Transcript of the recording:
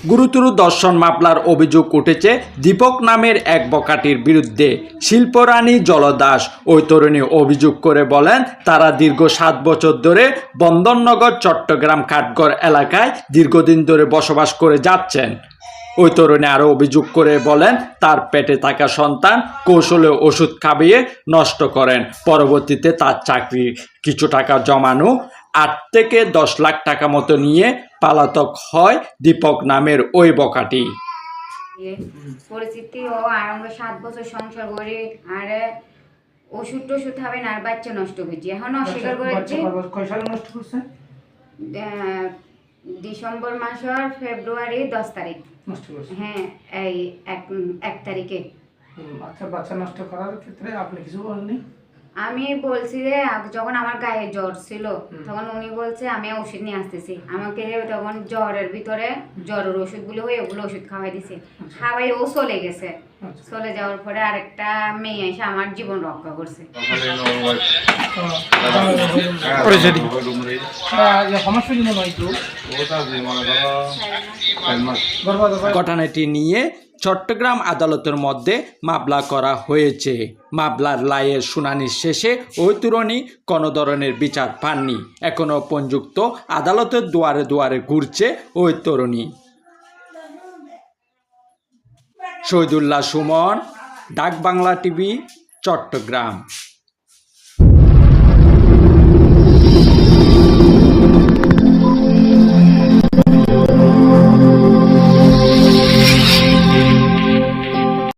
গুরুতর দর্শন মামলার অভিযোগ উঠেছে দীপক নামের এক বখাটের বিরুদ্ধে। শিল্পরানী জলদাস ওই তরুণী অভিযোগ করে বলেন, তারা দীর্ঘ 7 বছর ধরে বন্দরনগর চট্টগ্রাম কাঠগড় এলাকায় দীর্ঘদিন ধরে বসবাস করে যাচ্ছেন। ওই তরুণী আরও অভিযোগ করে বলেন, তার পেটে থাকা সন্তান কৌশলে ওষুধ খাইয়ে নষ্ট করেন। পরবর্তীতে তার চাকরির কিছু টাকা জমানো 8 থেকে 10 লাখ টাকা মতো নিয়ে পলাতক হয় দীপক নামের ওই বখাটি। পরিস্থিতি ও আরম্ভ 7 বছর সংসার করে আর ওষুধ টষুধ হবে না আর বাচ্চা নষ্ট করছে। এখন অস্বীকার করেছে। কয় সালে নষ্ট করছে? ডিসেম্বর মাসের ফেব্রুয়ারি 10 তারিখ নষ্ট করছে। হ্যাঁ, এই 1 তারিখে। আচ্ছা, বাচ্চা নষ্ট করার ক্ষেত্রে আপনি কিছু বলেননি? আমি বলছি যে যখন আমার গায়ে জ্বর ছিল তখন উনি বলছে আমি ওষুধ নিয়ে আসতেছি। আমাকে তখন জ্বরের ভিতরে জ্বরের ওষুধগুলো হয়ে ওগুলো ওষুধ খাওয়াই দিছে। খাওয়াই ও চলে গেছে। চলে যাওয়ার পরে আরেকটা মেয়ে এসে আমার জীবন রক্ষা করছে। ঘটনাটি নিয়ে চট্টগ্রাম আদালতের মধ্যে মামলা করা হয়েছে। মামলার রায়ের শুনানির শেষে ওই তরুণী কোনো ধরনের বিচার পাননি। এখনও পর্যন্ত আদালতের দুয়ারে দুয়ারে ঘুরছে ওই তরুণী। শহীদুল্লাহ সুমন, ডাক বাংলা টিভি, চট্টগ্রাম।